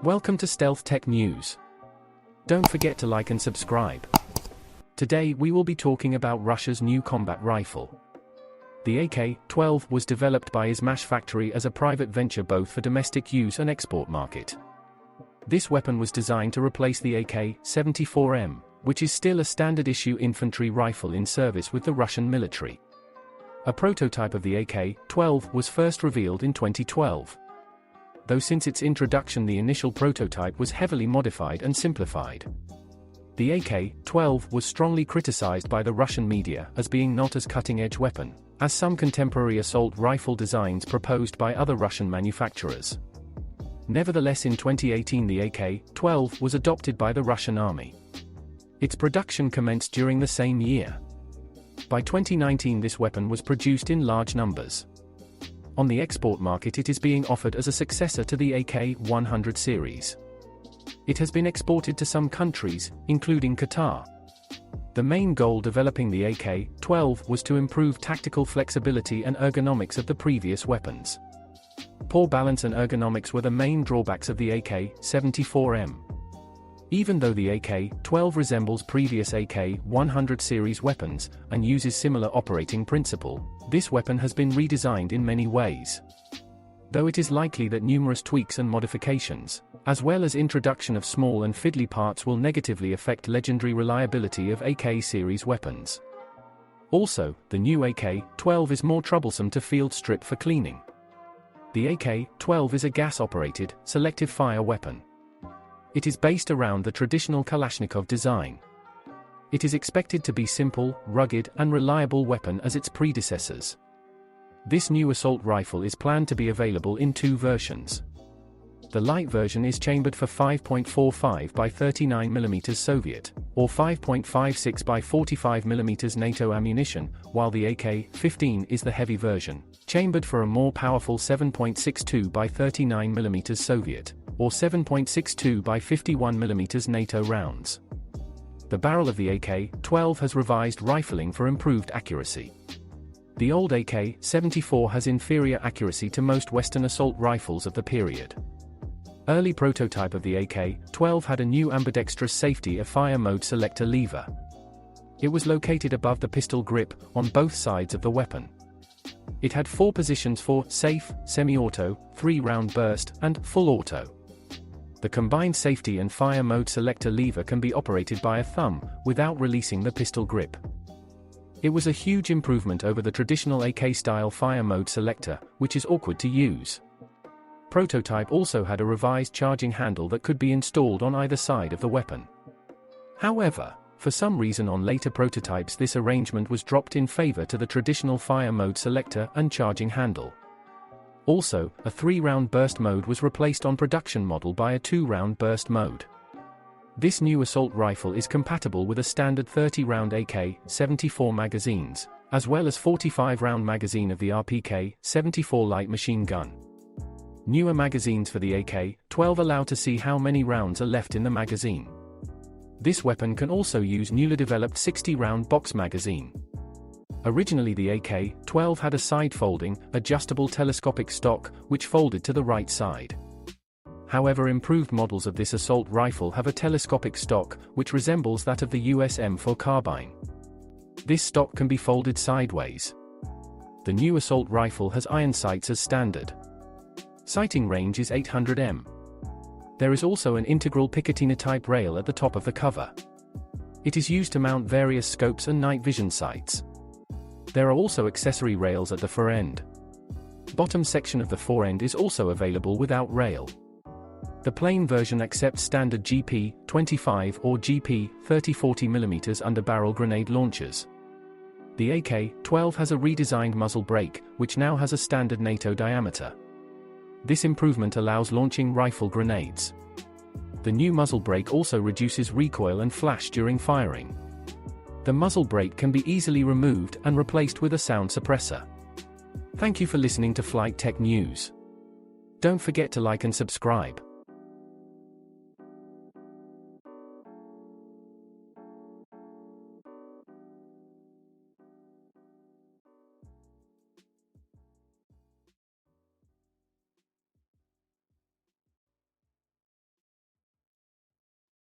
Welcome to Stealth Tech News. Don't forget to like and subscribe. Today we will be talking about Russia's new combat rifle. The AK-12 was developed by IZHMASH factory as a private venture both for domestic use and export market. This weapon was designed to replace the AK-74M, which is still a standard-issue infantry rifle in service with the Russian military. A prototype of the AK-12 was first revealed in 2012. Though since its introduction the initial prototype was heavily modified and simplified. The AK-12 was strongly criticized by the Russian media as being not as cutting-edge weapon, as some contemporary assault rifle designs proposed by other Russian manufacturers. Nevertheless, in 2018 the AK-12 was adopted by the Russian army. Its production commenced during the same year. By 2019 this weapon was produced in large numbers. On the export market it is being offered as a successor to the AK-100 series. It has been exported to some countries, including Qatar. The main goal developing the AK-12 was to improve tactical flexibility and ergonomics of the previous weapons. Poor balance and ergonomics were the main drawbacks of the AK-74M. Even though the AK-12 resembles previous AK-100 series weapons, and uses similar operating principle, this weapon has been redesigned in many ways. Though it is likely that numerous tweaks and modifications, as well as introduction of small and fiddly parts will negatively affect legendary reliability of AK series weapons. Also, the new AK-12 is more troublesome to field strip for cleaning. The AK-12 is a gas-operated, selective fire weapon. It is based around the traditional Kalashnikov design. It is expected to be simple, rugged, and reliable weapon as its predecessors. This new assault rifle is planned to be available in two versions. The light version is chambered for 5.45 by 39 mm Soviet, or 5.56 by 45 mm NATO ammunition, while the AK-15 is the heavy version, chambered for a more powerful 7.62 by 39 mm Soviet, or 7.62 by 51 mm NATO rounds. The barrel of the AK-12 has revised rifling for improved accuracy. The old AK-74 has inferior accuracy to most Western assault rifles of the period. Early prototype of the AK-12 had a new ambidextrous safety fire mode selector lever. It was located above the pistol grip, on both sides of the weapon. It had 4 positions for safe, semi-auto, 3-round burst, and full auto. The combined safety and fire mode selector lever can be operated by a thumb, without releasing the pistol grip. It was a huge improvement over the traditional AK-style fire mode selector, which is awkward to use. Prototype also had a revised charging handle that could be installed on either side of the weapon. However, for some reason on later prototypes this arrangement was dropped in favor to the traditional fire mode selector and charging handle. Also, a 3-round burst mode was replaced on production model by a 2-round burst mode. This new assault rifle is compatible with a standard 30-round AK-74 magazines, as well as 45-round magazine of the RPK-74 light machine gun. Newer magazines for the AK-12 allow to see how many rounds are left in the magazine. This weapon can also use newly developed 60-round box magazine. Originally the AK-12 had a side-folding, adjustable telescopic stock, which folded to the right side. However, improved models of this assault rifle have a telescopic stock, which resembles that of the US M4 carbine. This stock can be folded sideways. The new assault rifle has iron sights as standard. Sighting range is 800 m. There is also an integral Picatinny-type rail at the top of the cover. It is used to mount various scopes and night vision sights. There are also accessory rails at the forend. Bottom section of the forend is also available without rail. The plain version accepts standard GP-25 or GP-30-40 mm under-barrel grenade launchers. The AK-12 has a redesigned muzzle brake, which now has a standard NATO diameter. This improvement allows launching rifle grenades. The new muzzle brake also reduces recoil and flash during firing. The muzzle brake can be easily removed and replaced with a sound suppressor. Thank you for listening to Flight Tech News. Don't forget to like and subscribe.